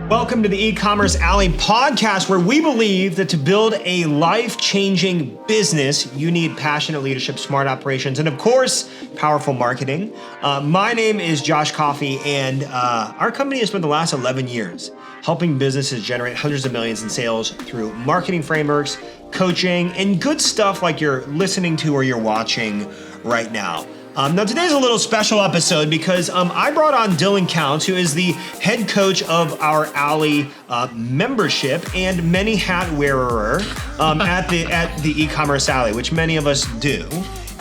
Welcome to the E-Commerce Alley podcast, where we believe that to build a life-changing business, you need passionate leadership, smart operations, and of course, powerful marketing. My name is Josh Coffy, and our company has spent the last 11 years helping businesses generate hundreds of millions in sales through marketing frameworks, coaching, and good stuff like you're listening to or you're watching right now. Now today's a little special episode because I brought on Dylan Counts, who is the head coach of our Alley membership and many hat wearer at the E-Commerce Alley, which many of us do,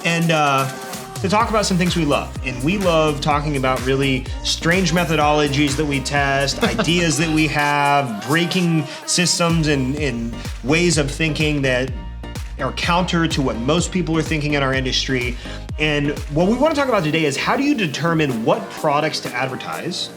and to talk about some things we love. And we love talking about really strange methodologies that we test, ideas that we have, breaking systems and ways of thinking that are counter to what most people are thinking in our industry. And what we want to talk about today is how do you determine what products to advertise,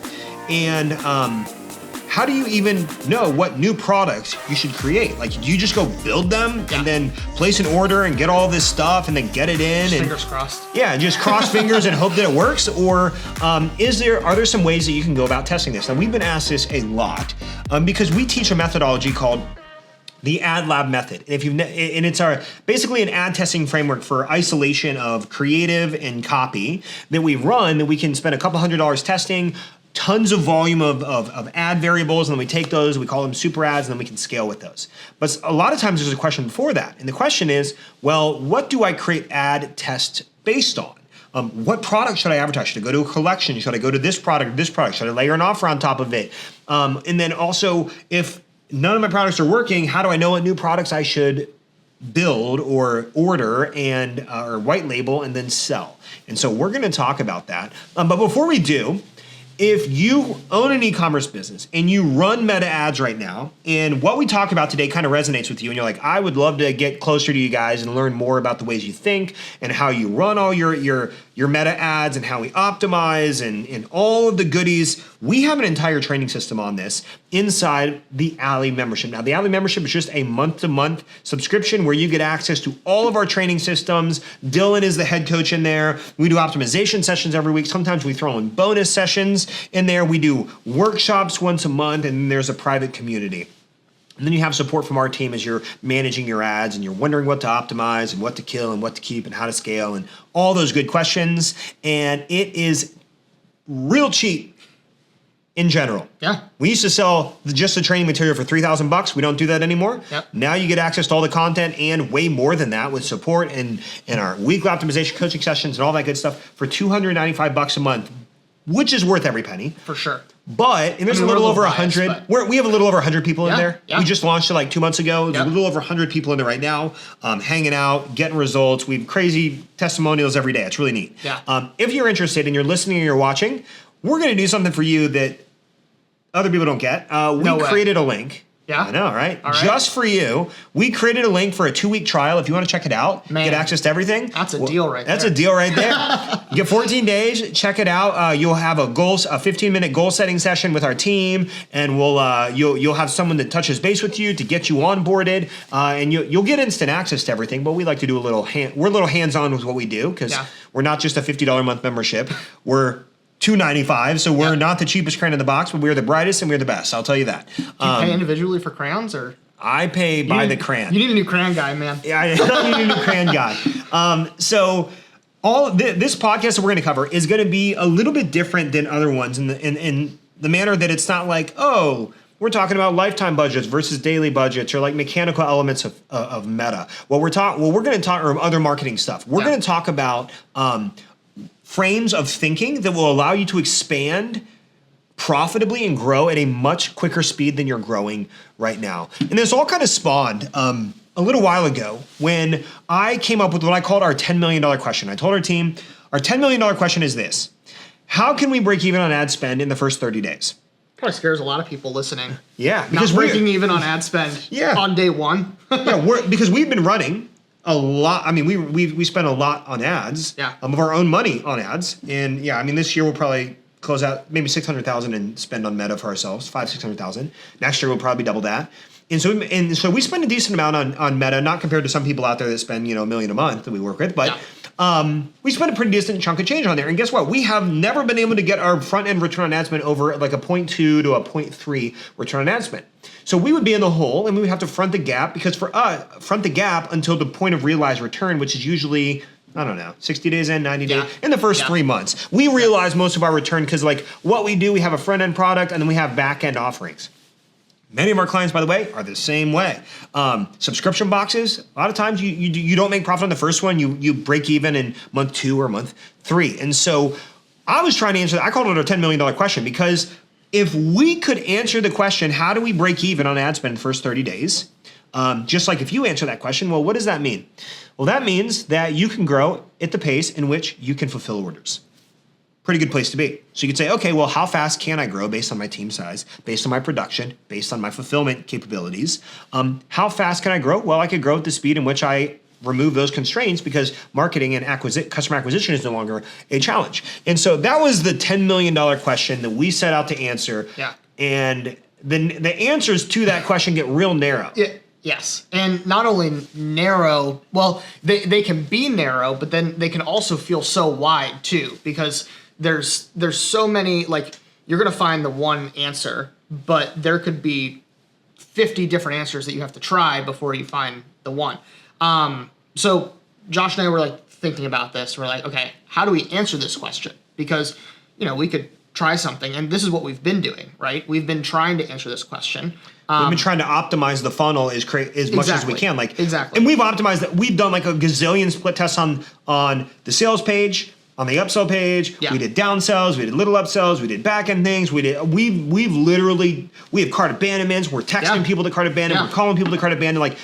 and how do you even know what new products you should create? Like, do you just go build them and then place an order and get all this stuff and then get it in? Just fingers crossed. Yeah, just cross fingers and hope that it works? Or are there some ways that you can go about testing this? Now, we've been asked this a lot because we teach a methodology called the Ad Lab method. And it's basically an ad testing framework for isolation of creative and copy that we run, that we can spend a couple $100 testing, tons of volume of ad variables, and then we take those, we call them super ads, and then we can scale with those. But a lot of times there's a question before that. And the question is, well, what do I create ad tests based on? What product should I advertise? Should I go to a collection? Should I go to this product or this product? Should I layer an offer on top of it? And then also, if none of my products are working, how do I know what new products I should build or order and or white label and then sell? And so we're going to talk about that. But before we do, if you own an e-commerce business and you run meta ads right now, and what we talk about today kind of resonates with you, and you're like, I would love to get closer to you guys and learn more about the ways you think and how you run all your meta ads and how we optimize and all of the goodies. We have an entire training system on this inside the Alley membership. Now, the Alley membership is just a month-to-month subscription where you get access to all of our training systems. Dylan is the head coach in there. We do optimization sessions every week. Sometimes we throw in bonus sessions in there. We do workshops once a month, and then there's a private community. And then you have support from our team as you're managing your ads and you're wondering what to optimize and what to kill and what to keep and how to scale and all those good questions. And it is real cheap in general. Yeah. We used to sell just the training material for $3,000. We don't do that anymore. Yep. Now you get access to all the content and way more than that with support and our weekly optimization coaching sessions and all that good stuff for $295 a month, which is worth every penny. For sure. But, and there's a little over 100, we have a little over 100 people in there. Yeah. We just launched it like 2 months ago. There's a little over 100 people in there right now, hanging out, getting results. We have crazy testimonials every day. It's really neat. Yeah. If you're interested and you're listening and you're watching, we're going to do something for you that other people don't get. We created a link. Yeah. I know, right? All right? Just for you. We created a link for a 2-week trial. If you want to check it out, get access to everything. That's a deal right there. That's a deal right there. You get 14 days. Check it out. You'll have a 15-minute goal setting session with our team, and you'll have someone that touches base with you to get you onboarded, and you'll get instant access to everything. But we like to do we're a little hands-on with what we do because we're not just a $50 a month membership. We're $295, so we're not the cheapest crayon in the box, but we're the brightest and we're the best. I'll tell you that. Do you pay individually for crayons, or? I pay by the crayon. You need a new crayon guy, man. Yeah, I need a new crayon guy. So all this podcast that we're going to cover is going to be a little bit different than other ones in the manner that it's not like, oh, we're talking about lifetime budgets versus daily budgets, or like mechanical elements of meta. We're going to talk, or other marketing stuff. We're going to talk about frames of thinking that will allow you to expand profitably and grow at a much quicker speed than you're growing right now. And this all kind of spawned a little while ago when I came up with what I called our $10 million question. I told our team, our $10 million question is this: how can we break even on ad spend in the first 30 days? Probably scares a lot of people listening. Yeah. Because breaking even on ad spend on day one. Because we've been running a lot. I mean, we spent a lot on ads of our own money on ads. And this year we'll probably close out maybe $600,000 and spend on Meta for ourselves, $600,000. Next year we'll probably double that. And so we spend a decent amount on Meta, not compared to some people out there that spend, $1 million a month that we work with, but we spend a pretty decent chunk of change on there. And guess what? We have never been able to get our front end return on ad spend over like a 0.2 to a 0.3 return on ad spend. So we would be in the hole and we would have to front the gap, because for us, front the gap until the point of realized return, which is usually, I don't know, 60 days in, 90 days, in the first 3 months. We realize most of our return because like what we do, we have a front end product and then we have back end offerings. Many of our clients, by the way, are the same way. Subscription boxes, a lot of times you don't make profit on the first one. You break even in month 2 or month 3. And so I was trying to answer that. I called it a $10 million question, because if we could answer the question, how do we break even on ad spend in the first 30 days? Just like if you answer that question, well, what does that mean? Well, that means that you can grow at the pace in which you can fulfill orders. Pretty good place to be. So you could say, okay, well, how fast can I grow based on my team size, based on my production, based on my fulfillment capabilities? How fast can I grow? Well, I could grow at the speed in which I remove those constraints, because marketing and customer acquisition is no longer a challenge. And so that was the $10 million question that we set out to answer. Yeah. And the answers to that question get real narrow. Yeah. Yes. And not only narrow, well, they can be narrow, but then they can also feel so wide too, because there's so many, like, you're going to find the one answer, but there could be 50 different answers that you have to try before you find the one. So Josh and I were like thinking about this. We're like, okay, how do we answer this question? Because, we could try something, and this is what we've been doing, right? We've been trying to answer this question. We've been trying to optimize the funnel as much as we can. And we've optimized that. We've done like a gazillion split tests on the sales page, on the upsell page. We did downsells, we did little upsells, we did back end things. We have cart abandonments. We're texting people to cart abandon. We're calling people to cart abandon. Like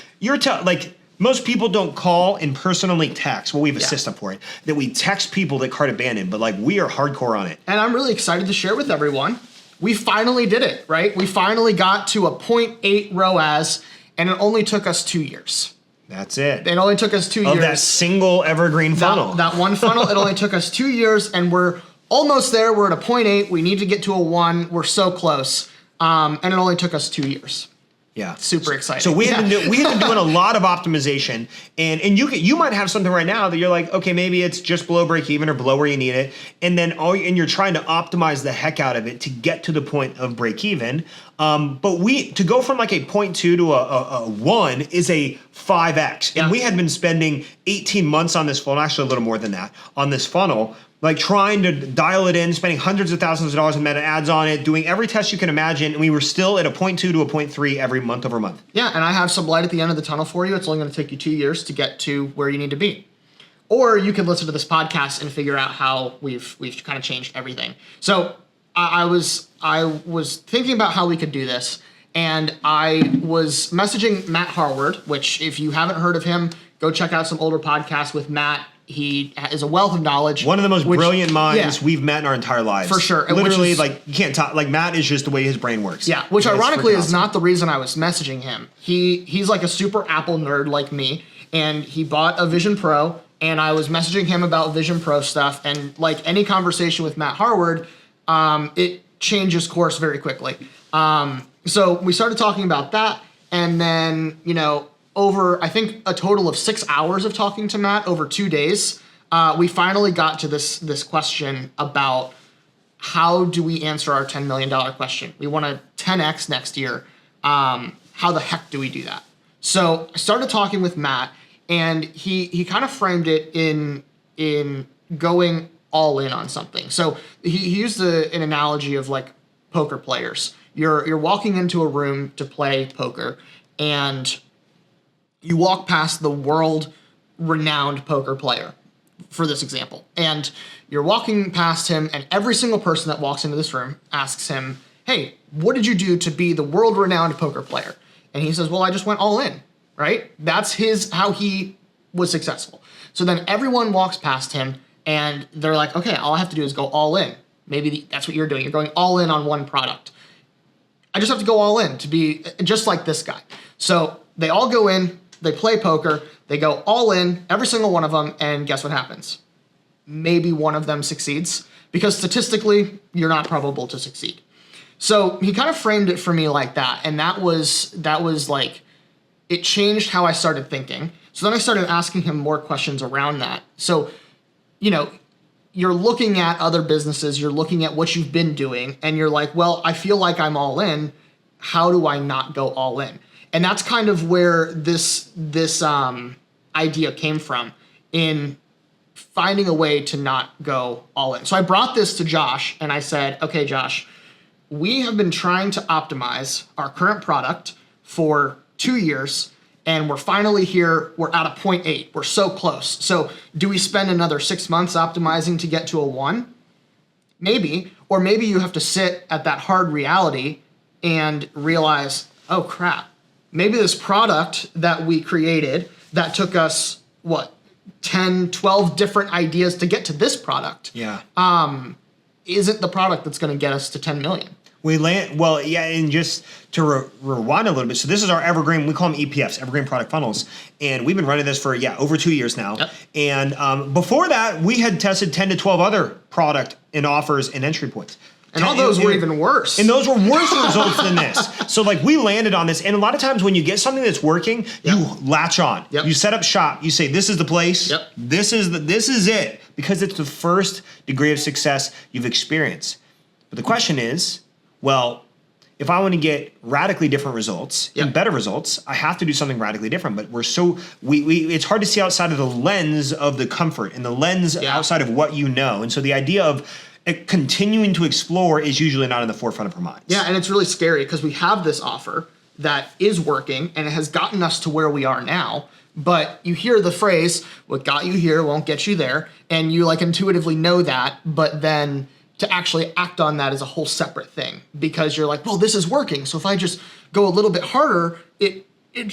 most people don't call and personally text. Well, we have a system for it that we text people that cart abandon, but like we are hardcore on it. And I'm really excited to share with everyone. We finally did it, right? We finally got to a 0.8 ROAS, and it only took us 2 years. That's it. It only took us 2 years. Of that single evergreen funnel. That one funnel, it only took us 2 years, and we're almost there. We're at a 0.8. We need to get to a 1. We're so close. And it only took us 2 years. Yeah, super exciting. So we have been doing a lot of optimization, and you might have something right now that you're like, okay, maybe it's just below break even or below where you need it, and then you're trying to optimize the heck out of it to get to the point of break even. But to go from like a 0.2 to a 1 is a 5x, and we had been spending 18 months on this funnel, actually a little more than that, on this funnel. Like trying to dial it in, spending hundreds of thousands of dollars in meta ads on it, doing every test you can imagine, and we were still at a 0.2 to a 0.3 every month over month. Yeah, and I have some light at the end of the tunnel for you. It's only going to take you 2 years to get to where you need to be. Or you can listen to this podcast and figure out how we've kind of changed everything. So I was thinking about how we could do this, and I was messaging Matt Harward, which if you haven't heard of him, go check out some older podcasts with Matt. He is a wealth of knowledge. One of the most brilliant minds we've met in our entire lives. For sure. Literally, you can't talk. Like, Matt is just the way his brain works. Yeah, which ironically is not the reason I was messaging him. He's like a super Apple nerd like me, and he bought a Vision Pro, and I was messaging him about Vision Pro stuff, and like any conversation with Matt Harward, it changes course very quickly. So we started talking about that, and then, over, I think, a total of 6 hours of talking to Matt over 2 days, we finally got to this question about how do we answer our $10 million question. We want to 10x next year. How the heck do we do that? So I started talking with Matt, and he kind of framed it in going all in on something. So he used an analogy of like poker players. You're walking into a room to play poker, and you walk past the world-renowned poker player, for this example, and you're walking past him, and every single person that walks into this room asks him, hey, what did you do to be the world-renowned poker player? And he says, well, I just went all in, right? That's how he was successful. So then everyone walks past him, and they're like, okay, all I have to do is go all in. Maybe that's what you're doing. You're going all in on one product. I just have to go all in to be just like this guy. So they all go in, they play poker, they go all in, every single one of them, and guess what happens? Maybe one of them succeeds, because statistically, you're not probable to succeed. So he kind of framed it for me like that. And that was like, it changed how I started thinking. So then I started asking him more questions around that. So, you know, you're looking at other businesses, you're looking at what you've been doing, and you're like, well, I feel like I'm all in. How do I not go all in? And that's kind of where this idea came from, in finding a way to not go all in. So I brought this to Josh and I said, okay, Josh, we have been trying to optimize our current product for 2 years, and we're finally here. We're at a 0.8. We're so close. So do we spend another 6 months optimizing to get to a 1? Maybe. Or maybe you have to sit at that hard reality and realize, oh crap, maybe this product that we created that took us, 10, 12 different ideas to get to this product, isn't the product that's going to get us to 10 million. And just to rewind a little bit. So this is our evergreen, we call them EPFs, evergreen product funnels. And we've been running this for, over 2 years now. Yep. And before that, we had tested 10 to 12 other product and offers and entry points. And all those were even worse. And those were worse results than this. So like we landed on this. And a lot of times when you get something that's working, you latch on. Yep. You set up shop. You say, this is the place. Yep. This is it. Because it's the first degree of success you've experienced. But the question is, well, if I want to get radically different results and better results, I have to do something radically different. But we're so it's hard to see outside of the lens of the comfort and the lens outside of what you know. And so the idea of continuing to explore is usually not in the forefront of our minds. Yeah, and it's really scary because we have this offer that is working and it has gotten us to where we are now. But you hear the phrase, what got you here won't get you there. And you like intuitively know that, but then to actually act on that is a whole separate thing, because you're like, well, this is working. So if I just go a little bit harder, it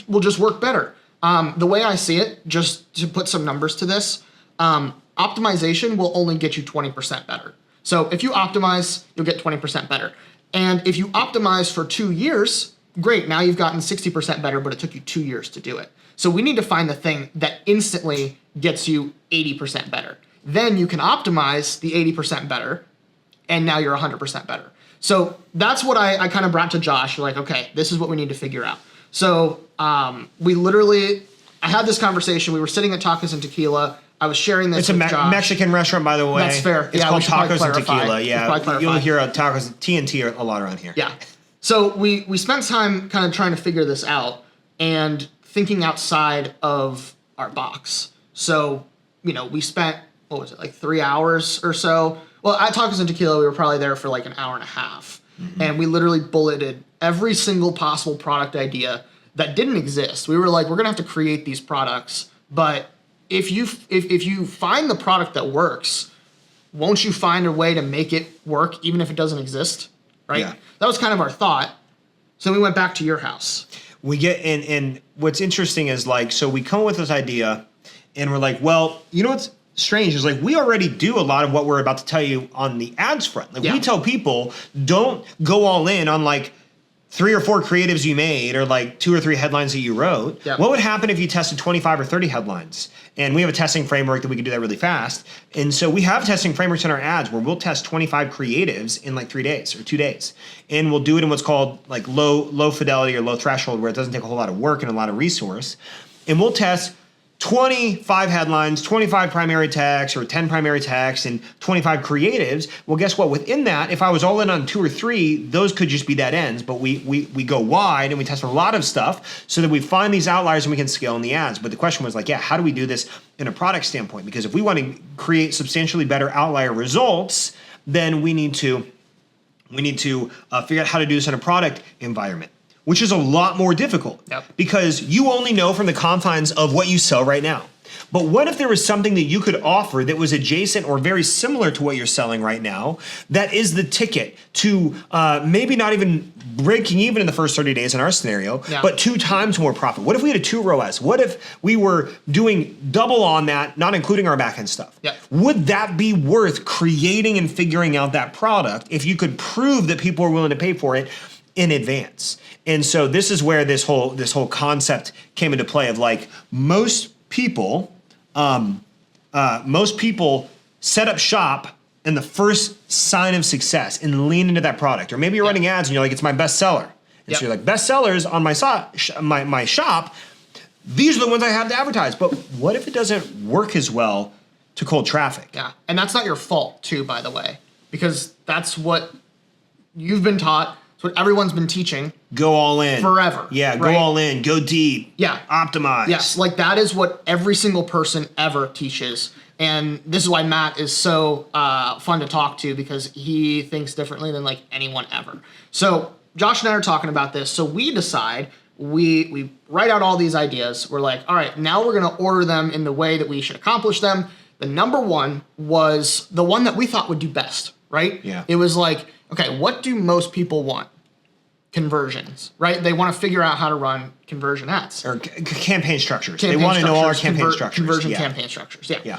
will just work better. The way I see it, just to put some numbers to this, optimization will only get you 20% better. So if you optimize, you'll get 20% better. And if you optimize for 2 years, great, now you've gotten 60% better, but it took you 2 years to do it. So we need to find the thing that instantly gets you 80% better. Then you can optimize the 80% better, and now you're 100% better. So that's what I kind of brought to Josh. You're like, okay, this is what we need to figure out. So I had this conversation. We were sitting at Tacos and Tequila. I was sharing this with Josh. It's a Mexican restaurant, by the way. That's fair. It's called Tacos and Tequila. Yeah, you'll hear tacos, TNT a lot around here. Yeah. So we spent time kind of trying to figure this out and thinking outside of our box. So, we spent, 3 hours or so. Well, at Tacos and Tequila, we were probably there for like an hour and a half. Mm-hmm. And we literally bulleted every single possible product idea that didn't exist. We were like, we're going to have to create these products. But if you find the product that works, won't you find a way to make it work even if it doesn't exist? Right? Yeah. That was kind of our thought. So we went back to your house. We get and what's interesting is so we come up with this idea and we're like, well, what's strange is we already do a lot of what we're about to tell you on the ads front. We tell people, don't go all in on 3 or 4 creatives you made or 2 or 3 headlines that you wrote. Yep. What would happen if you tested 25 or 30 headlines? And we have a testing framework that we can do that really fast. And so we have testing frameworks in our ads where we'll test 25 creatives in 3 days or 2 days. And we'll do it in what's called low fidelity or low threshold, where it doesn't take a whole lot of work and a lot of resource. And we'll test 25 headlines, 25 primary texts or 10 primary texts and 25 creatives. Well, guess what? Within that, if I was all in on 2 or 3, those could just be dead ends. But we go wide and we test a lot of stuff so that we find these outliers and we can scale in the ads. But the question was how do we do this in a product standpoint? Because if we want to create substantially better outlier results, then we need to figure out how to do this in a product environment, which is a lot more difficult because you only know from the confines of what you sell right now. But what if there was something that you could offer that was adjacent or very similar to what you're selling right now that is the ticket to maybe not even breaking even in the first 30 days in our scenario, but 2 times more profit? What if we had a 2 ROAS? What if we were doing double on that, not including our back-end stuff? Would that be worth creating and figuring out that product if you could prove that people are willing to pay for it in advance? And so this is where this whole concept came into play of most people set up shop and the first sign of success and lean into that product. Or maybe you're running ads and you're like, it's my best seller. And so you're like, best sellers on my shop, these are the ones I have to advertise. But what if it doesn't work as well to cold traffic? Yeah, and that's not your fault too, by the way, because that's what you've been taught. It's what everyone's been teaching. Go all in. Forever. Yeah, go all in. Go deep. Yeah. Optimize. Yes, like that is what every single person ever teaches. And this is why Matt is so fun to talk to, because he thinks differently than like anyone ever. So Josh and I are talking about this. So we decide, we write out all these ideas. We're like, all right, now we're going to order them in the way that we should accomplish them. The number one was the one that we thought would do best, right? Yeah. It was like, okay, what do most people want? Conversions, right? They want to figure out how to run conversion ads. Or campaign structures. They want to know all our campaign structures. Conversion campaign structures, Yeah.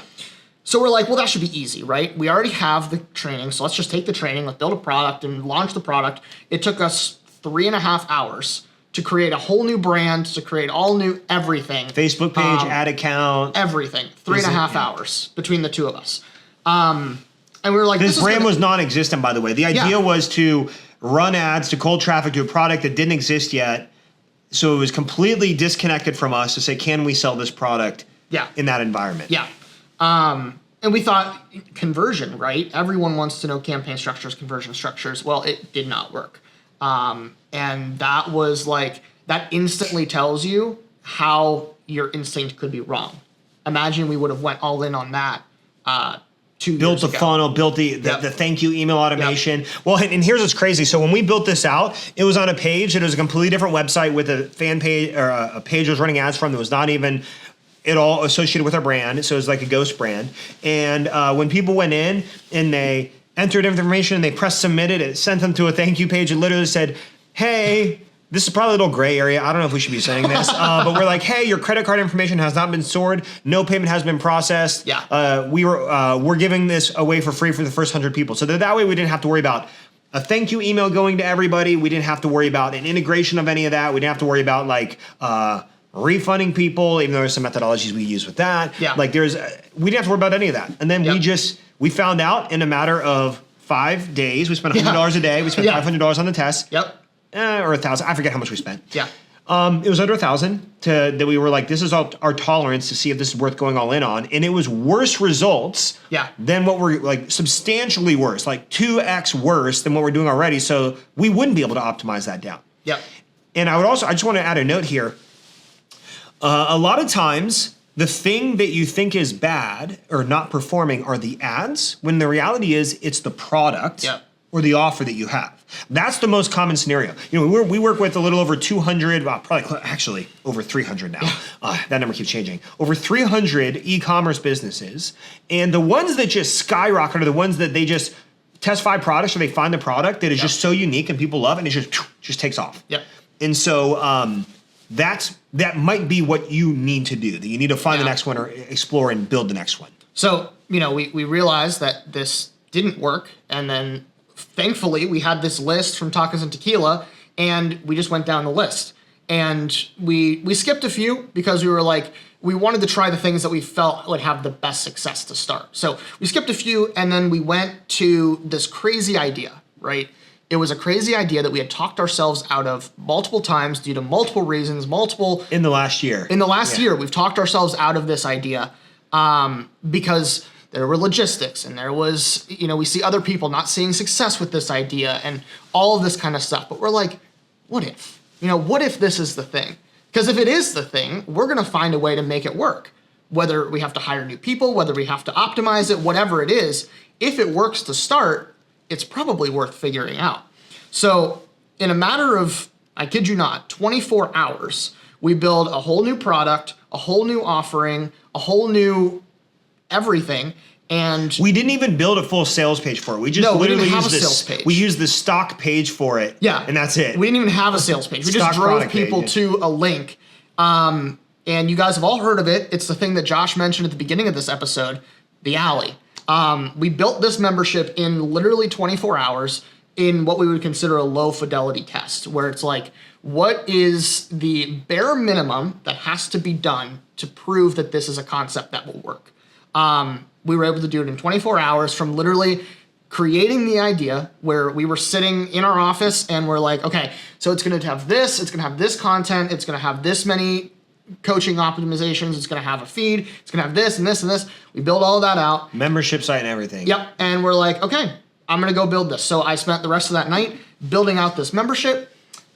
So we're like, well, that should be easy, right? We already have the training, so let's just take the training, let's build a product and launch the product. It took us 3.5 hours to create a whole new brand, to create all new everything. Facebook page, ad account. Everything. 3.5 hours between the two of us. And we were like, this brand was non-existent, by the way. The idea was to run ads to cold traffic to a product that didn't exist yet. So it was completely disconnected from us to say, can we sell this product in that environment? Yeah. And we thought conversion, right? Everyone wants to know campaign structures, conversion structures. Well, it did not work. And that was like, that instantly tells you how your instinct could be wrong. Imagine we would have went all in on that 2 years built the ago. funnel, built the thank you email automation. Well, and here's what's crazy. So when we built this out, it was on a page. It was a completely different website with a fan page, or a page I was running ads from that was not even at all associated with our brand. So it was like a ghost brand. And when people went in and they entered information and they pressed submitted, it sent them to a thank you page. It literally said, hey, this is probably a little gray area. I don't know if we should be saying this, but we're like, hey, your credit card information has not been stored. No payment has been processed. Yeah. We're giving this away for free for the first 100 people. So that way we didn't have to worry about a thank you email going to everybody. We didn't have to worry about an integration of any of that. We didn't have to worry about like refunding people, even though there's some methodologies we use with that. Yeah. Like we didn't have to worry about any of that. And then we found out in a matter of 5 days, we spent $100 a day. We spent $500 on the test. Yep. Or 1,000. I forget how much we spent. Yeah. It was under 1,000 that we were like, this is our tolerance to see if this is worth going all in on. And it was worse results than what we're like, substantially worse, like 2x worse than what we're doing already. So we wouldn't be able to optimize that down. Yep. And I just want to add a note here. A lot of times, the thing that you think is bad or not performing are the ads, when the reality is it's the product or the offer that you have. That's the most common scenario. You know, we work with a little over 200, probably actually over 300 now. That number keeps changing. Over 300 e-commerce businesses, and the ones that just skyrocket are the ones that they just test 5 products or they find the product that is just so unique and people love, and it just takes off. Yep. And so that might be what you need to do. That you need to find the next one or explore and build the next one. So, you know, we realized that this didn't work, and then thankfully we had this list from Tacos and Tequila, and we just went down the list. And we skipped a few because we were like, we wanted to try the things that we felt would have the best success to start. So we skipped a few, and then we went to this crazy idea, right? It was a crazy idea that we had talked ourselves out of multiple times due to multiple reasons, in the last year. In the last year, we've talked ourselves out of this idea because there were logistics, and there was, you know, we see other people not seeing success with this idea and all of this kind of stuff. But we're like, what if? You know, what if this is the thing? Because if it is the thing, we're going to find a way to make it work. Whether we have to hire new people, whether we have to optimize it, whatever it is, if it works to start, it's probably worth figuring out. So in a matter of, I kid you not, 24 hours, we build a whole new product, a whole new offering, a whole new everything. And we didn't even build a full sales page for it. We just literally used sales page. We used the stock page for it. Yeah. And that's it. We didn't even have a sales page. We just drove people to a link. And you guys have all heard of it. It's the thing that Josh mentioned at the beginning of this episode, the Alley. We built this membership in literally 24 hours in what we would consider a low fidelity test, where it's like, what is the bare minimum that has to be done to prove that this is a concept that will work? We were able to do it in 24 hours from literally creating the idea where we were sitting in our office and we're like, okay, so it's going to have this, it's going to have this content, it's going to have this many coaching optimizations, it's going to have a feed, it's going to have this and this and this. We build all of that out. Membership site and everything. Yep. And we're like, okay, I'm going to go build this. So I spent the rest of that night building out this membership,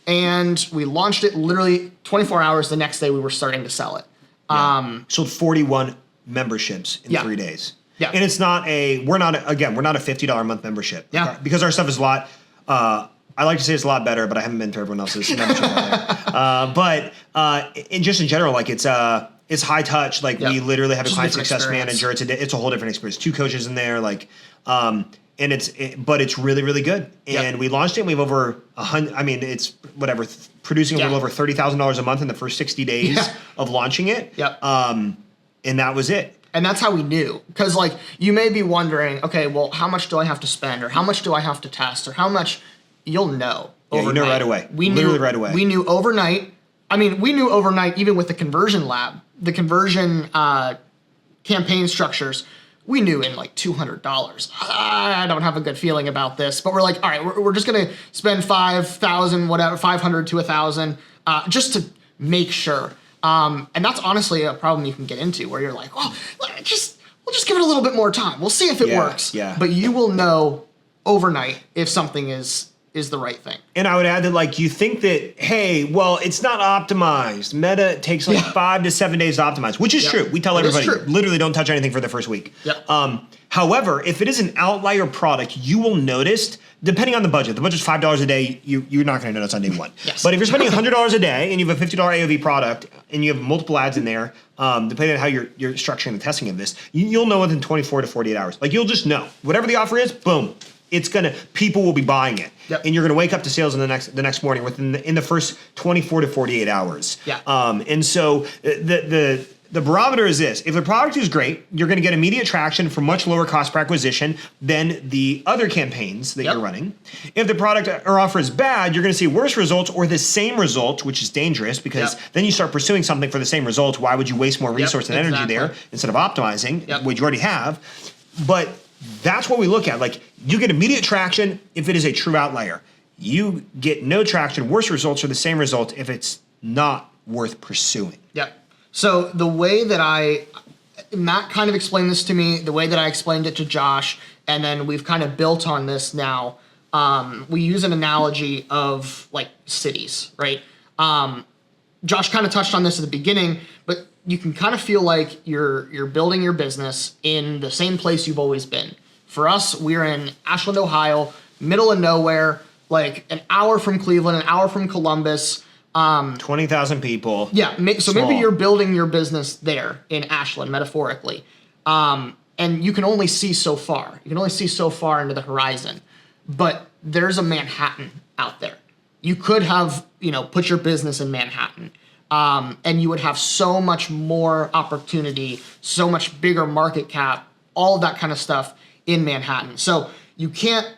and we launched it literally 24 hours. The next day we were starting to sell it. Yeah. Sold 41 memberships in 3 days. Yeah. And it's not we're not a $50 a month membership. Yeah. Because our stuff is a lot, I like to say it's a lot better, but I haven't been through everyone else's membership out there. But in general, like it's high touch. Like we literally have a client success manager. It's a whole different experience. 2 coaches in there, like, and but it's really, really good. And we launched it. And we have over 100. I mean, it's whatever, producing a little over $30,000 a month in the first 60 days of launching it. Yep. And that was it. And that's how we knew. Because like you may be wondering, okay, well, how much do I have to spend, or how much do I have to test, or how much? You'll know. Yeah, you know right away. We literally knew right away. We knew overnight. I mean, we knew overnight even with the conversion lab, the conversion campaign structures. We knew in like $200. I don't have a good feeling about this, but we're like, all right, we're just gonna spend 5,000, whatever, 500 to 1,000, just to make sure. And that's honestly a problem you can get into, where you're like, well, we'll just give it a little bit more time. We'll see if it works. Yeah. But you will know overnight if something is the right thing. And I would add that, like, you think that, hey, well, it's not optimized. Meta takes like 5 to 7 days to optimize, which is true. We tell everybody, literally don't touch anything for the first week. Yep. However, if it is an outlier product, you will notice, depending on the budget's $5 a day, you're not going to notice on day one. Yes. But if you're spending $100 a day and you have a $50 AOV product and you have multiple ads in there, depending on how you're structuring the testing of this, you'll know within 24 to 48 hours. Like, you'll just know. Whatever the offer is, boom. People will be buying it. Yep. And you're gonna wake up to sales in the next morning in the first 24 to 48 hours. Yeah. And so the barometer is this: if the product is great, you're gonna get immediate traction for much lower cost per acquisition than the other campaigns that you're running. If the product or offer is bad, you're gonna see worse results or the same results, which is dangerous, because then you start pursuing something for the same results. Why would you waste more resource and energy there instead of optimizing, which you already have? But that's what we look at. Like, you get immediate traction if it is a true outlier. You get no traction, worse results, or the same result if it's not worth pursuing. Yep. So the way that Matt kind of explained this to me, the way that I explained it to Josh, and then we've kind of built on this now, we use an analogy of like cities, right? Josh kind of touched on this at the beginning, but you can kind of feel like you're building your business in the same place you've always been. For us, we're in Ashland, Ohio, middle of nowhere, like an hour from Cleveland, an hour from Columbus. 20,000 people. Yeah, so maybe you're building your business there in Ashland, metaphorically. And you can only see so far. You can only see so far into the horizon. But there's a Manhattan out there. You could have, put your business in Manhattan. And you would have so much more opportunity, so much bigger market cap, all of that kind of stuff in Manhattan. So you can't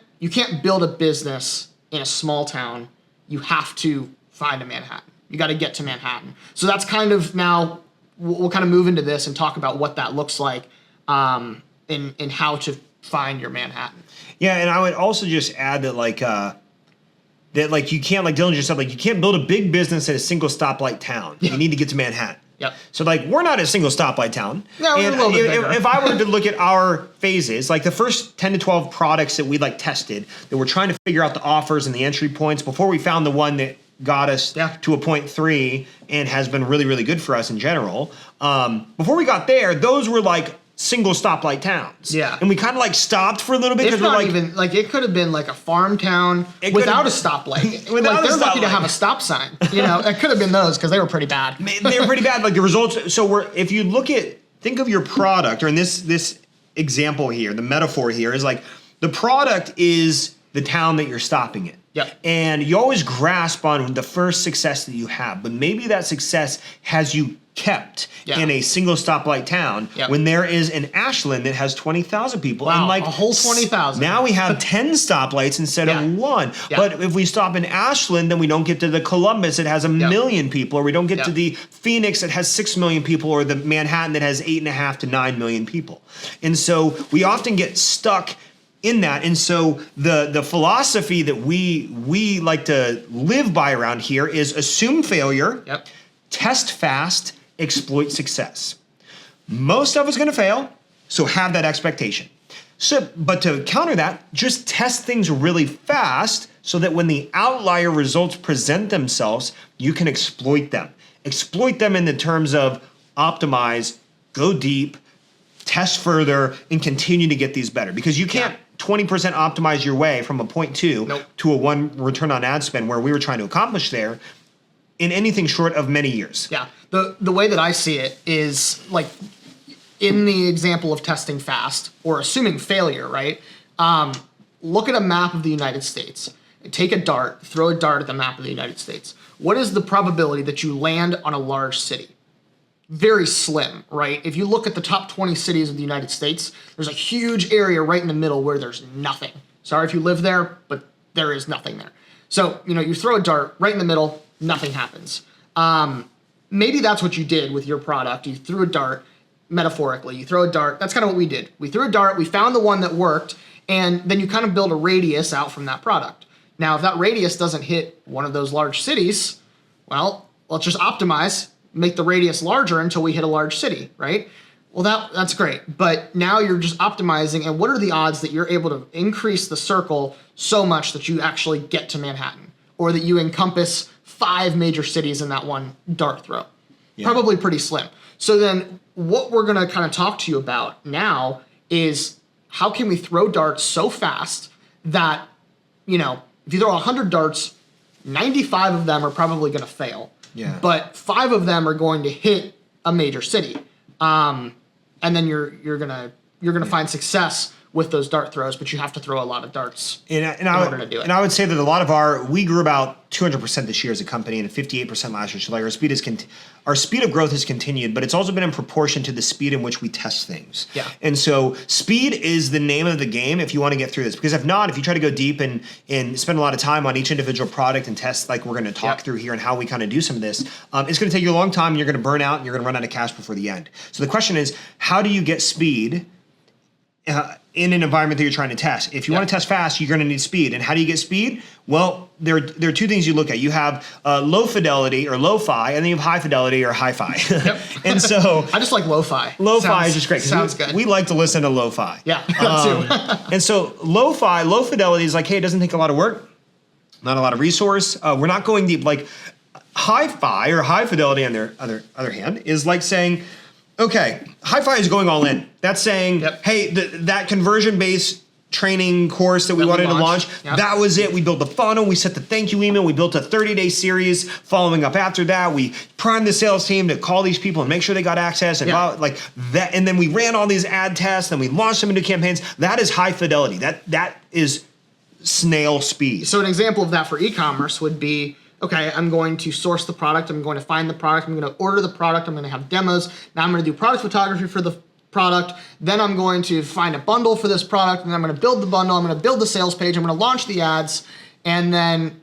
build a business in a small town. You have to find a Manhattan. You got to get to Manhattan. So that's kind of now we'll kind of move into this and talk about what that looks like in how to find your Manhattan. Yeah, and I would also just add that you can't, like Dylan just said, like you can't build a big business in a single stoplight town. You need to get to Manhattan. Yep. So like we're not a single stoplight town. No, we're a little bit bigger. If I were to look at our phases, like the first 10 to 12 products that we like tested, that we're trying to figure out the offers and the entry points before we found the one that got us to a 0.3 and has been really, really good for us in general. Before we got there, those were like single stoplight towns. Yeah. And we kind of like stopped for a little bit. It's not even like it could have been like a farm town without a stoplight. Like they're lucky to have a stop sign. It could have been those because they were pretty bad. They were pretty bad. Like the results. So if you think of your product, or in this example here, the metaphor here is like the product is the town that you're stopping in. Yep. And you always grasp on the first success that you have, but maybe that success has you kept in a single stoplight town when there is an Ashland that has 20,000 people. Wow, and like a whole 20,000. Now we have 10 stoplights instead of one. Yeah. But if we stop in Ashland, then we don't get to the Columbus that has 1 million people, or we don't get to the Phoenix that has 6 million people, or the Manhattan that has 8.5 to 9 million people. And so we often get stuck in that. And so the philosophy that we like to live by around here is assume failure, test fast, exploit success. Most of it's going to fail, so have that expectation. So, but to counter that, just test things really fast so that when the outlier results present themselves, you can exploit them. Exploit them in the terms of optimize, go deep, test further, and continue to get these better. Because you can't 20% optimize your way from a 0.2 to a 1 return on ad spend where we were trying to accomplish there in anything short of many years. Yeah. The way that I see it is like in the example of testing fast or assuming failure, right? Look at a map of the United States. Take a dart, throw a dart at the map of the United States. What is the probability that you land on a large city? Very slim, right? If you look at the top 20 cities of the United States, there's a huge area right in the middle where there's nothing. Sorry if you live there, but there is nothing there. So, you throw a dart right in the middle, nothing happens. Maybe that's what you did with your product. You threw a dart, metaphorically. You throw a dart. That's kind of what we did. We threw a dart, we found the one that worked, and then you kind of build a radius out from that product. Now, if that radius doesn't hit one of those large cities, well, let's just optimize, make the radius larger until we hit a large city, right? Well, that's great. But now you're just optimizing, and what are the odds that you're able to increase the circle so much that you actually get to Manhattan, or that you encompass 5 major cities in that one dart throw? Probably pretty slim. So then what we're going to kind of talk to you about now is how can we throw darts so fast that, if you throw 100 darts, 95 of them are probably going to fail. Yeah. But 5 of them are going to hit a major city. And then you're gonna find success with those dart throws, but you have to throw a lot of darts in order to do it. And I would say that a lot of we grew about 200% this year as a company and 58% last year. So like our speed of growth has continued, but it's also been in proportion to the speed in which we test things. Yeah. And so speed is the name of the game if you want to get through this. Because if not, if you try to go deep and spend a lot of time on each individual product and test like we're going to talk through here and how we kind of do some of this, it's going to take you a long time. You're going to burn out and you're going to run out of cash before the end. So the question is, how do you get speed in an environment that you're trying to test? If you want to test fast, you're going to need speed. And how do you get speed? Well, there are 2 things you look at. You have low fidelity or lo-fi, and then you have high fidelity or hi-fi. Yep. And so I just like lo-fi. Lo-fi is just great. Sounds good. We like to listen to lo-fi. Yeah, that too. And so lo-fi, low fidelity is like, hey, it doesn't take a lot of work, not a lot of resource. We're not going deep. Like hi-fi or high fidelity on their other hand is like saying, okay, hi-fi is going all in. That's saying, hey, that conversion-based training course that we wanted to launch, that was it. We built the funnel, we set the thank you email, we built a 30-day series following up after that. We primed the sales team to call these people and make sure they got access and like that. And then we ran all these ad tests and we launched them into campaigns. That is high fidelity. That is snail speed. So an example of that for e-commerce would be, okay, I'm going to source the product, I'm going to find the product, I'm going to order the product, I'm going to have demos, now I'm going to do product photography for the product, then I'm going to find a bundle for this product, and I'm going to build the bundle, I'm going to build the sales page, I'm going to launch the ads, and then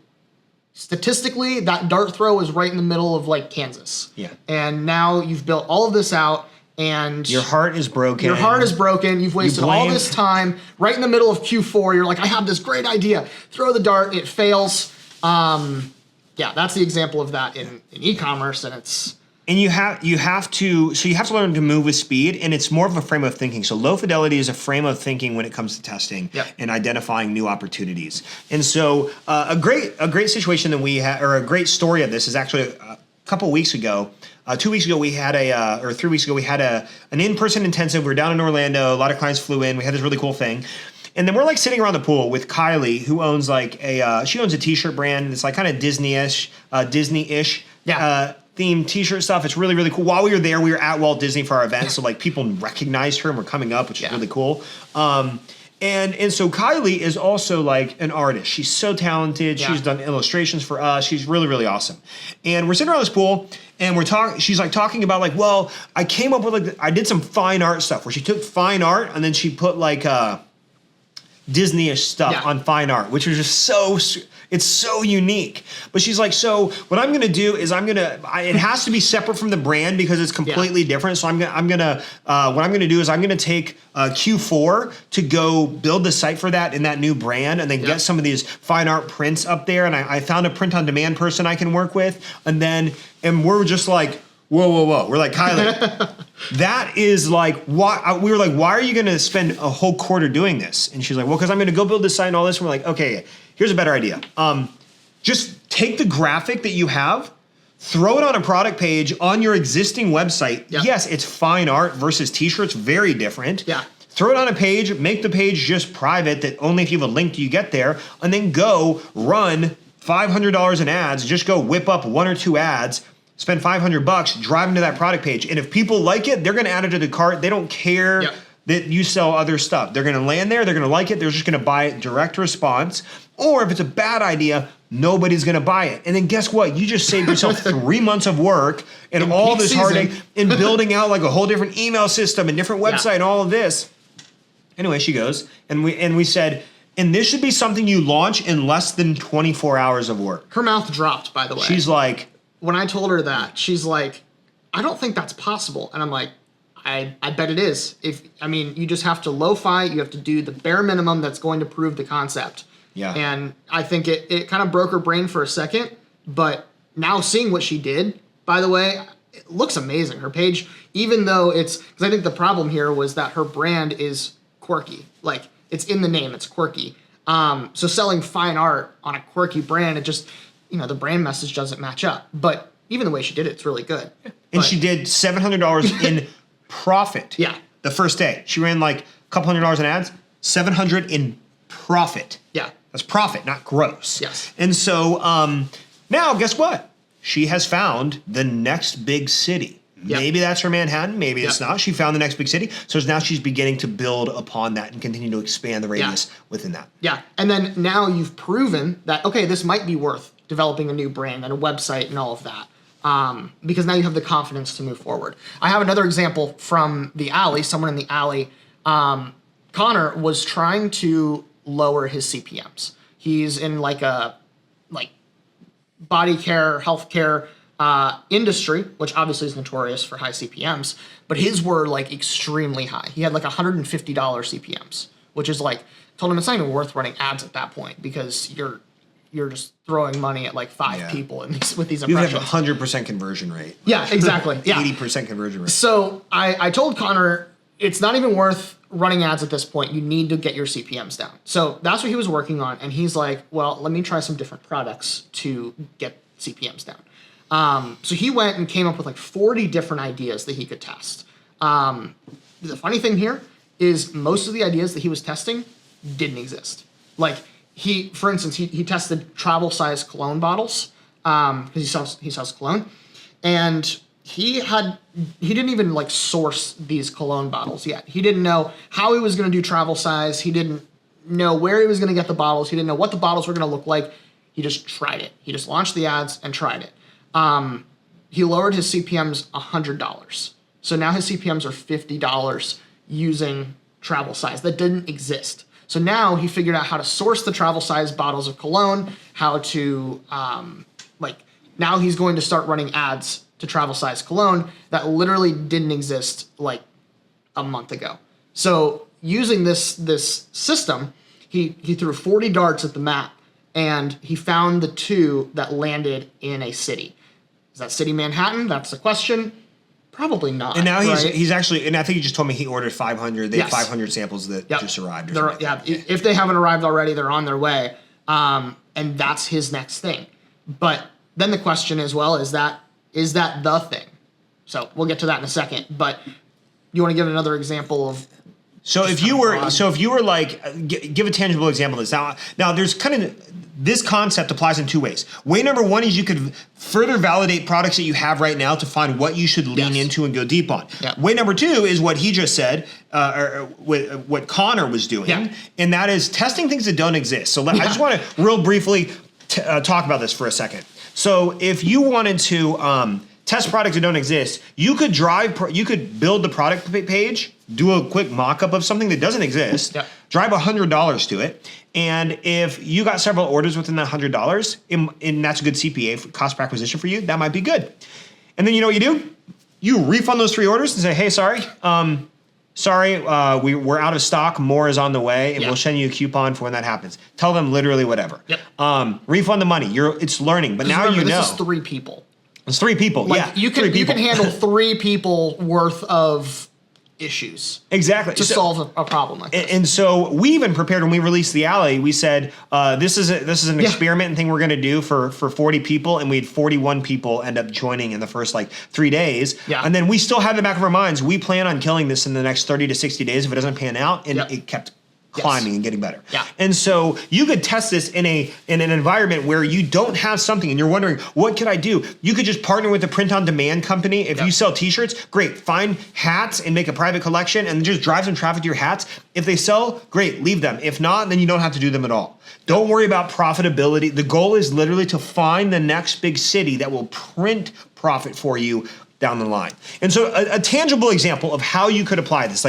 statistically, that dart throw is right in the middle of like Kansas. Yeah. And now you've built all of this out, and your heart is broken. Your heart is broken. You've wasted all this time right in the middle of Q4. You're like, I have this great idea. Throw the dart, it fails. Yeah, that's the example of that in e-commerce, and it's. And you have to learn to move with speed, and it's more of a frame of thinking. So low fidelity is a frame of thinking when it comes to testing and identifying new opportunities. And so a great situation that we had, or a great story of this, is actually a couple weeks ago. 2 weeks ago we had or 3 weeks ago we had an in-person intensive. We were down in Orlando. A lot of clients flew in. We had this really cool thing. And then we're like sitting around the pool with Kylie, who owns like she owns a t-shirt brand. It's like kind of Disney-ish themed t-shirt stuff. It's really, really cool. While we were there, we were at Walt Disney for our event. So like people recognized her and were coming up, which is really cool. And so Kylie is also like an artist. She's so talented. Yeah. She's done illustrations for us. She's really, really awesome. And we're sitting around this pool and we're talking. She's like talking about like, well, I came up with like, I did some fine art stuff where she took fine art and then she put like Disney-ish stuff on fine art, which was just it's so unique. But she's like, so what I'm gonna do is it has to be separate from the brand because it's completely different. So what I'm gonna do is I'm gonna take Q4 to go build the site for that in that new brand and then get some of these fine art prints up there. And I found a print on demand person I can work with. And we're just like, whoa. We're like, Kylie, that is like, why? We were like, why are you going to spend a whole quarter doing this? And she's like, well, because I'm going to go build this site and all this. And we're like, okay, here's a better idea. Just take the graphic that you have, throw it on a product page on your existing website. Yeah. Yes, it's fine art versus t-shirts, very different. Yeah. Throw it on a page, make the page just private that only if you have a link do you get there, and then go run $500 in ads, just go whip up 1 or 2 ads, spend $500, drive them to that product page. And if people like it, they're going to add it to the cart. They don't care that you sell other stuff. They're going to land there. They're going to like it. They're just going to buy it direct response. Or if it's a bad idea, nobody's going to buy it. And then guess what? You just saved yourself 3 months of work and all this heartache in building out like a whole different email system and different website and all of this. Anyway, she goes, and we said, and this should be something you launch in less than 24 hours of work. Her mouth dropped, by the way. She's like, when I told her that, she's like, I don't think that's possible. And I'm like, I bet it is. You just have to lo-fi, you have to do the bare minimum that's going to prove the concept. Yeah. And I think it kind of broke her brain for a second, but now seeing what she did, by the way, it looks amazing. Her page, even though because I think the problem here was that her brand is quirky. Like, it's in the name, it's quirky. So selling fine art on a quirky brand, it just, the brand message doesn't match up. But even the way she did it, it's really good. And she did $700 in profit. Yeah. The first day. She ran like a couple $100 in ads, $700 in profit. Yeah. That's profit, not gross. Yes. And so now guess what? She has found the next big city. Yep. Maybe that's her Manhattan. Maybe it's not. She found the next big city. So now she's beginning to build upon that and continue to expand the radius within that. Yeah. And then now you've proven that, okay, this might be worth developing a new brand and a website and all of that. Because now you have the confidence to move forward. I have another example from the alley, someone in the alley. Connor was trying to lower his CPMs. He's in like body care, healthcare industry, which obviously is notorious for high CPMs, but his were like extremely high. He had like $150 CPMs, which is like, told him it's not even worth running ads at that point because you're just throwing money at like 5 people with these impressions. You have a 100% conversion rate. Yeah, exactly. 80% conversion rate. So I told Connor, it's not even worth running ads at this point. You need to get your CPMs down. So that's what he was working on. And he's like, well, let me try some different products to get CPMs down. So he went and came up with like 40 different ideas that he could test. The funny thing here is most of the ideas that he was testing didn't exist. Like for instance, he tested travel size cologne bottles because he sells cologne, and he didn't even like source these cologne bottles yet. He didn't know how he was going to do travel size. He didn't know where he was going to get the bottles. He didn't know what the bottles were going to look like. He just tried it. He just launched the ads and tried it. He lowered his CPMs $100. So now his CPMs are $50 using travel size that didn't exist. So now he figured out how to source the travel size bottles of cologne, how to, now he's going to start running ads to travel size cologne that literally didn't exist like a month ago. So using this system, he threw 40 darts at the map and he found the 2 that landed in a city. Is that city Manhattan? That's the question. Probably not. And now he's actually, and I think he just told me he ordered 500. They have 500 samples that just arrived. If they haven't arrived already, they're on their way. And that's his next thing. But then the question is, well, is that the thing? So we'll get to that in a second. But you want to give another example of? So if you were like, give a tangible example of this. Now there's kind of this concept applies in two ways. Way number one is you could further validate products that you have right now to find what you should lean into and go deep on. Yep. Way number two is what he just said, or what Connor was doing, and that is testing things that don't exist. So I just want to real briefly talk about this for a second. So if you wanted to test products that don't exist, you could build the product page, do a quick mock-up of something that doesn't exist, drive $100 to it, and if you got several orders within that $100, and that's a good CPA, for cost per acquisition for you, that might be good. And then you know what you do? You refund those 3 orders and say, hey, sorry, we're out of stock, more is on the way, and we'll send you a coupon for when that happens. Tell them literally whatever. Refund the money. It's learning, but now you know. This is 3 people. It's 3 people. You can handle 3 people worth of issues. Exactly. To solve a problem like this. And so we even prepared when we released the Alley. We said this is an experiment thing we're going to do for 40 people, and we had 41 people end up joining in the first 3 days. And then we still have in the back of our minds, we plan on killing this in the next 30 to 60 days if it doesn't pan out, and it kept climbing and getting better. And so you could test this in an environment where you don't have something and you're wondering, what could I do? You could just partner with a print-on-demand company. If you sell t-shirts, great. Find hats and make a private collection and just drive some traffic to your hats. If they sell, great, leave them. If not, then you don't have to do them at all. Don't worry about profitability. The goal is literally to find the next big city that will print profit for you down the line. And so a tangible example of how you could apply this,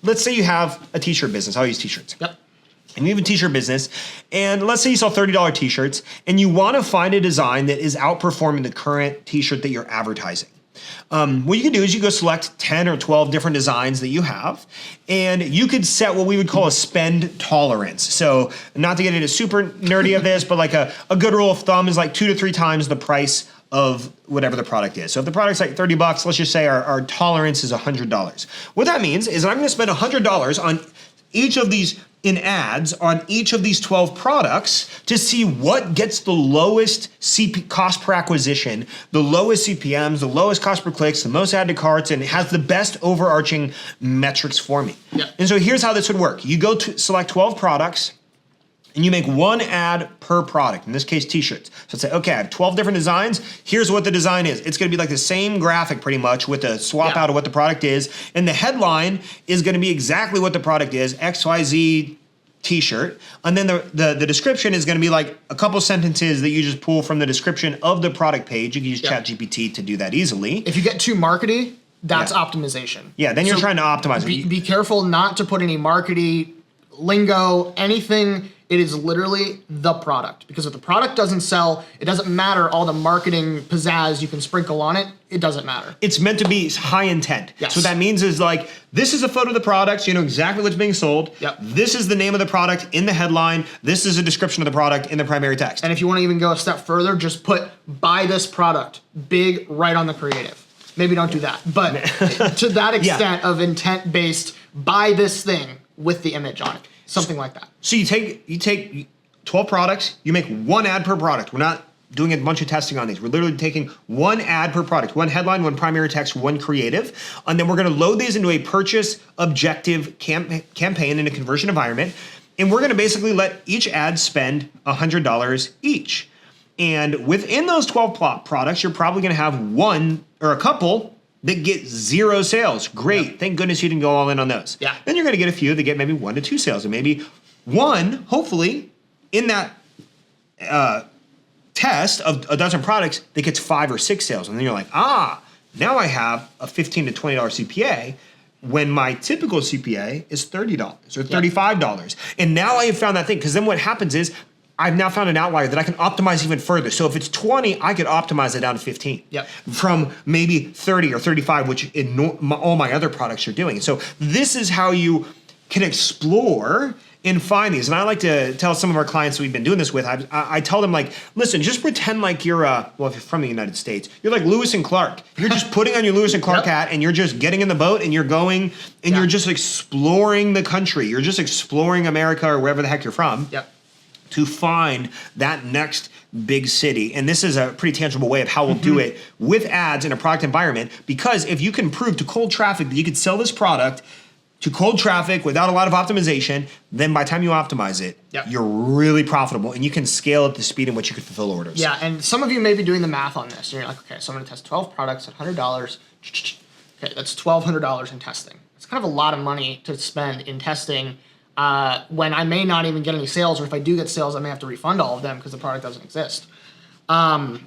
let's say you have a t-shirt business. I'll use t-shirts. And you have a t-shirt business, and let's say you sell $30 t-shirts, and you want to find a design that is outperforming the current t-shirt that you're advertising. What you can do is you go select 10 or 12 different designs that you have, and you could set what we would call a spend tolerance. So not to get into super nerdy of this, but a good rule of thumb is 2 to 3 times the price of whatever the product is. So if the product's $30, let's just say our tolerance is $100. What that means is I'm going to spend $100 on each of these in ads on each of these 12 products to see what gets the lowest cost per acquisition, the lowest CPMs, the lowest cost per clicks, the most add to carts, and it has the best overarching metrics for me. And so here's how this would work. You go to select 12 products, and you make 1 ad per product, in this case, t-shirts. So say, okay, I have 12 different designs. Here's what the design is. It's gonna be the same graphic pretty much with a swap out of what the product is. And the headline is gonna be exactly what the product is, XYZ t-shirt. And then the description is gonna be a couple sentences that you just pull from the description of the product page. You can use ChatGPT to do that easily. If you get too markety, that's optimization. Then you're trying to optimize it. Be careful not to put any markety, lingo, anything. It is literally the product. Because if the product doesn't sell, it doesn't matter all the marketing pizzazz you can sprinkle on it. It doesn't matter. It's meant to be high intent. So what that means is this is a photo of the product, so you know exactly what's being sold. This is the name of the product in the headline. This is a description of the product in the primary text. And if you want to even go a step further, just put buy this product big right on the creative. Maybe don't do that. But to that extent of intent-based, buy this thing with the image on it. Something like that. So you take 12 products, you make 1 ad per product. We're not doing a bunch of testing on these. We're literally taking 1 ad per product, 1 headline, 1 primary text, 1 creative. And then we're gonna load these into a purchase objective campaign in a conversion environment. And we're gonna basically let each ad spend $100 each. And within those 12 products, you're probably gonna have 1 or a couple that get 0 sales. Great. Thank goodness you didn't go all in on those. Then you're going to get a few that get maybe 1 to 2 sales, and maybe 1, hopefully, in that test of a dozen products that gets 5 or 6 sales. And then you're like, now I have a $15 to $20 CPA when my typical CPA is $30 or $35. And now I have found that thing, because then what happens is I've now found an outlier that I can optimize even further. So if it's 20, I could optimize it down to 15 from maybe 30 or 35, which all my other products are doing. So this is how you can explore and find these. And I like to tell some of our clients that we've been doing this with, I tell them listen, just pretend you're, well, if you're from the United States, you're like Lewis and Clark. You're just putting on your Lewis and Clark hat, and you're just getting in the boat, and you're going, and you're just exploring the country. You're just exploring America or wherever the heck you're from. To find that next big city. And this is a pretty tangible way of how we'll do it with ads in a product environment, because if you can prove to cold traffic that you could sell this product to cold traffic without a lot of optimization, then by the time you optimize it, you're really profitable and you can scale at the speed in which you could fulfill orders. Yeah, and some of you may be doing the math on this. And you're like, okay, so I'm going to test 12 products at $100. Okay, that's $1,200 in testing. It's kind of a lot of money to spend in testing when I may not even get any sales, or if I do get sales, I may have to refund all of them because the product doesn't exist. That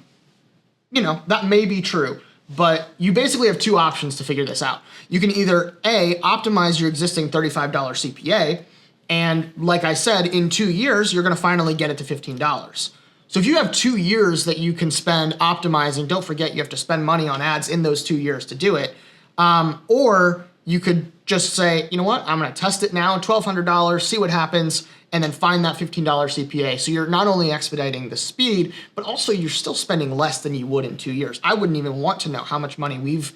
may be true. But you basically have two options to figure this out. You can either A, optimize your existing $35 CPA, and like I said, in 2 years, you're gonna finally get it to $15. So if you have 2 years that you can spend optimizing, don't forget you have to spend money on ads in those 2 years to do it. Or you could just say, you know what, I'm gonna test it now, $1,200, see what happens, and then find that $15 CPA. So you're not only expediting the speed, but also you're still spending less than you would in 2 years. I wouldn't even want to know how much money we've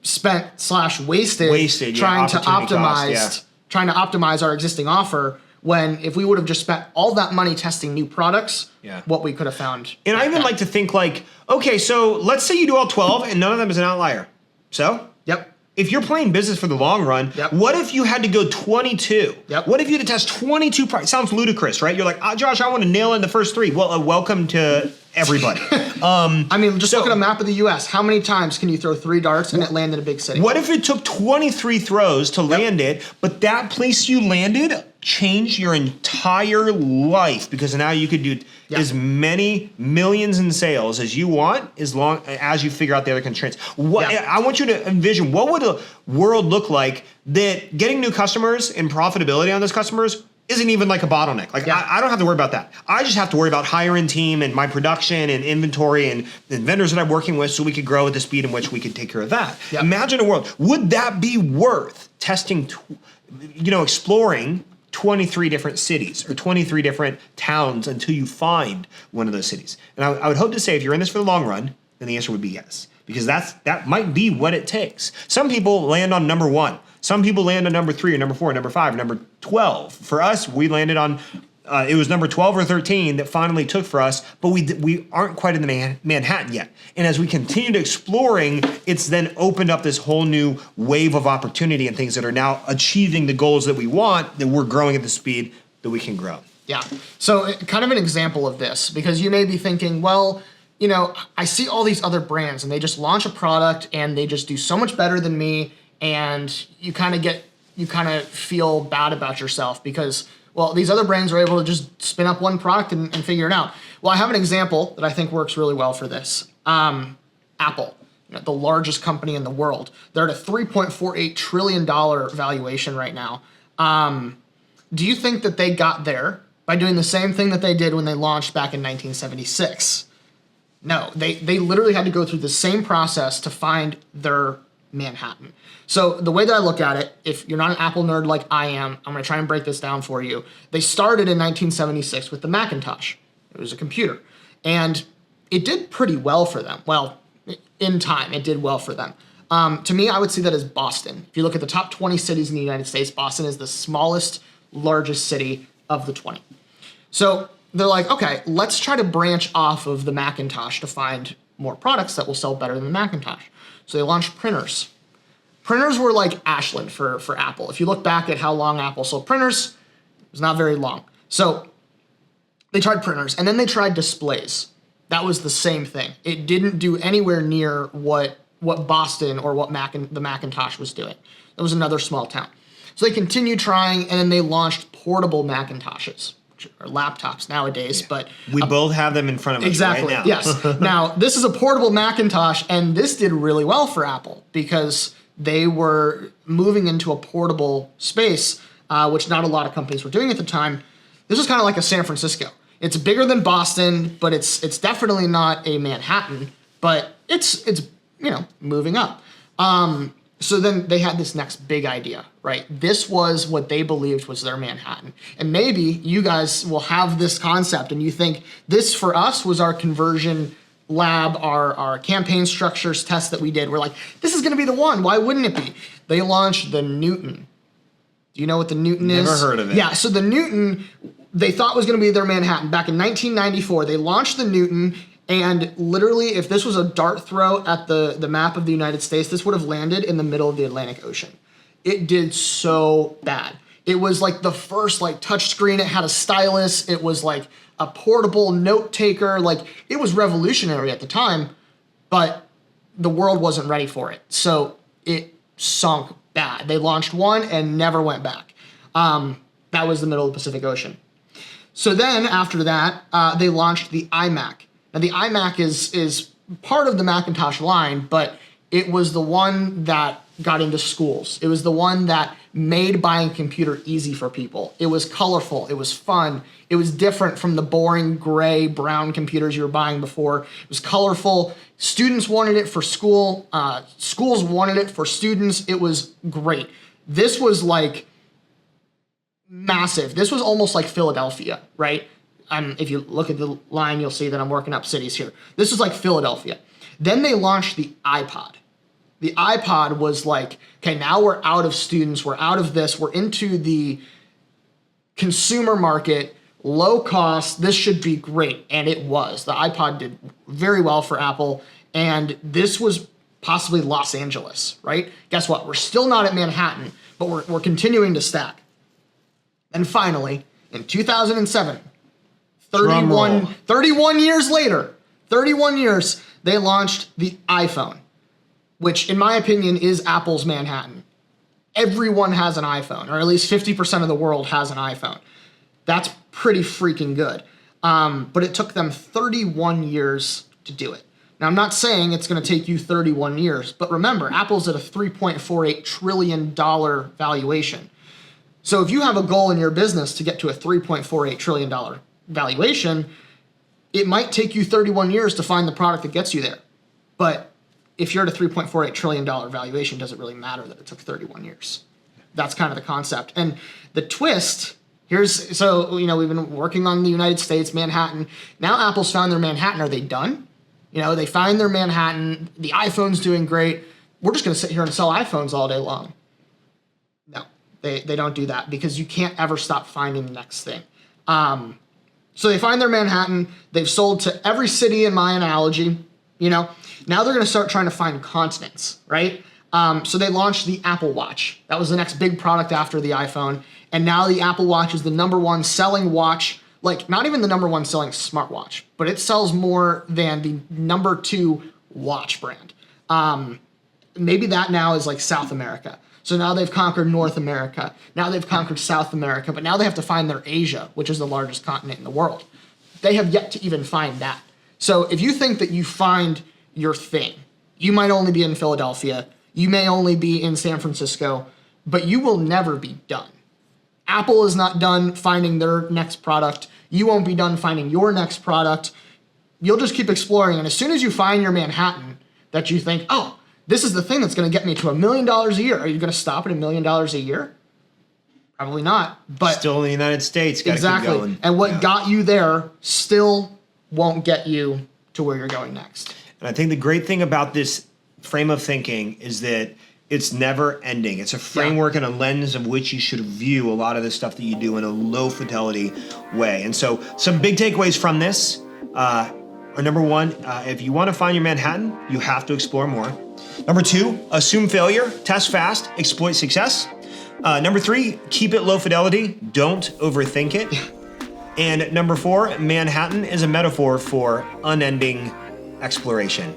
spent / wasted trying to optimize our existing offer, when if we would have just spent all that money testing new products, what we could have found. And I even like to think like, okay, so let's say you do all 12 and none of them is an outlier. So? Yep. If you're playing business for the long run, what if you had to go 22? What if you had to test 22 products? Sounds ludicrous, right? You're like, Josh, I want to nail in the first 3. Well, welcome to everybody. I mean, just look at a map of the U.S. How many times can you throw 3 darts and it land in a big city? What if it took 23 throws to land it, but that place you landed changed your entire life, because now you could do as many millions in sales as you want, as long as you figure out the other constraints. I want you to envision, what would a world look like that getting new customers and profitability on those customers isn't even like a bottleneck. Like I don't have to worry about that. I just have to worry about hiring team and my production and inventory and vendors that I'm working with, so we could grow at the speed in which we could take care of that. Imagine a world. Would that be worth testing, exploring 23 different cities or 23 different towns until you find one of those cities? And I would hope to say, if you're in this for the long run, then the answer would be yes, because that might be what it takes. Some people land on number 1. Some people land on number 3 or number 4, or number 5, or number 12. For us, we landed on, it was number 12 or 13 that finally took for us, but we aren't quite in the Manhattan yet. And as we continue to exploring, it's then opened up this whole new wave of opportunity and things that are now achieving the goals that we want, that we're growing at the speed that we can grow. Yeah. So kind of an example of this, because you may be thinking, well, I see all these other brands and they just launch a product and they just do so much better than me. And you kind of feel bad about yourself because, well, these other brands are able to just spin up one product and figure it out. Well, I have an example that I think works really well for this. Apple, the largest company in the world. They're at a $3.48 trillion valuation right now. Do you think that they got there by doing the same thing that they did when they launched back in 1976? No, they literally had to go through the same process to find their Manhattan. So the way that I look at it, if you're not an Apple nerd like I am, I'm going to try and break this down for you. They started in 1976 with the Macintosh. It was a computer. And it did pretty well for them. Well, in time, it did well for them. To me, I would see that as Boston. If you look at the top 20 cities in the United States, Boston is the smallest, largest city of the 20. So they're like, okay, let's try to branch off of the Macintosh to find more products that will sell better than the Macintosh. So they launched printers. Printers were like Ashland for Apple. If you look back at how long Apple sold printers, it was not very long. So they tried printers, and then they tried displays. That was the same thing. It didn't do anywhere near what Boston or what the Macintosh was doing. It was another small town. So they continued trying, and then they launched portable Macintoshes, which are laptops nowadays. But we both have them in front of us right now. Yes. Now, this is a portable Macintosh, and this did really well for Apple because they were moving into a portable space, which not a lot of companies were doing at the time. This was kind of like a San Francisco. It's bigger than Boston, but it's definitely not a Manhattan, but it's moving up. So then they had this next big idea, right? This was what they believed was their Manhattan. And maybe you guys will have this concept and you think this for us was our conversion lab, our campaign structures test that we did. We're like, this is going to be the one. Why wouldn't it be? They launched the Newton. Do you know what the Newton is? Never heard of it. Yeah, so the Newton, they thought was going to be their Manhattan. Back in 1994, they launched the Newton, and literally, if this was a dart throw at the map of the United States, this would have landed in the middle of the Atlantic Ocean. it did so bad. It was like the first like touch screen. It had a stylus. It was like a portable note taker. Like it was revolutionary at the time, but the world wasn't ready for it. So it sunk bad. They launched one and never went back. That was the middle of the Pacific Ocean. So then after that, they launched the iMac. Now the iMac is part of the Macintosh line, but it was the one that got into schools. It was the one that made buying a computer easy for people. It was colorful. It was fun. It was different from the boring gray, brown computers you were buying before. It was colorful. Students wanted it for school. Schools wanted it for students. It was great. This was like massive. This was almost like Philadelphia, right? If you look at the line, you'll see that I'm working up cities here. This was like Philadelphia. Then they launched the iPod. The iPod was like, okay, now we're out of students, we're out of this, we're into the consumer market, low cost, this should be great. And it was. The iPod did very well for Apple, and this was possibly Los Angeles, right? Guess what? We're still not at Manhattan, but we're continuing to stack. And finally, in 2007, 31 years later, 31 years, they launched the iPhone, which in my opinion is Apple's Manhattan. Everyone has an iPhone, or at least 50% of the world has an iPhone. That's pretty freaking good. But it took them 31 years to do it. Now, I'm not saying it's going to take you 31 years, but remember, Apple's at a $3.48 trillion valuation. So if you have a goal in your business to get to a $3.48 trillion valuation, it might take you 31 years to find the product that gets you there. But if you're at a $3.48 trillion valuation, does it really matter that it took 31 years? That's kind of the concept. And the twist, we've been working on the United States, Manhattan. Now Apple's found their Manhattan. Are they done? They find their Manhattan. The iPhone's doing great. We're just going to sit here and sell iPhones all day long. No, they don't do that, because you can't ever stop finding the next thing. So they find their Manhattan. They've sold to every city in my analogy, Now they're going to start trying to find continents, right? So they launched the Apple Watch. That was the next big product after the iPhone. And now the Apple Watch is the number one selling watch, like not even the number one selling smartwatch, but it sells more than the number 2 watch brand. Maybe that now is like South America. So now they've conquered North America. Now they've conquered South America, but now they have to find their Asia, which is the largest continent in the world. They have yet to even find that. So if you think that you find your thing, you might only be in Philadelphia, you may only be in San Francisco, but you will never be done. Apple is not done finding their next product. You won't be done finding your next product. You'll just keep exploring, and as soon as you find your Manhattan that you think, oh, this is the thing that's going to get me to $1 million a year, are you going to stop at $1 million a year? Probably not. But still in the United States, gotta exactly. Keep going. And what got you there still won't get you to where you're going next. And I think the great thing about this frame of thinking is that it's never ending. It's a framework and a lens of which you should view a lot of the stuff that you do in a low fidelity way. And so some big takeaways from this are, number one, if you want to find your Manhattan, you have to explore more. Number 2, assume failure, test fast, exploit success. Number 3, keep it low fidelity, don't overthink it. And number 4, Manhattan is a metaphor for unending exploration.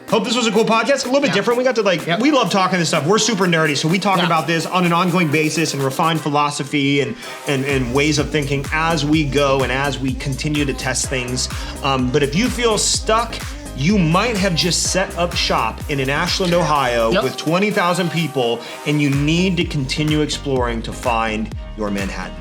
Hope this was a cool podcast. A little bit different. We got to we love talking this stuff. We're super nerdy, so we talk about this on an ongoing basis and refine philosophy and ways of thinking as we go and as we continue to test things. But if you feel stuck, you might have just set up shop in Ashland, Ohio with 20,000 people, and you need to continue exploring to find your Manhattan.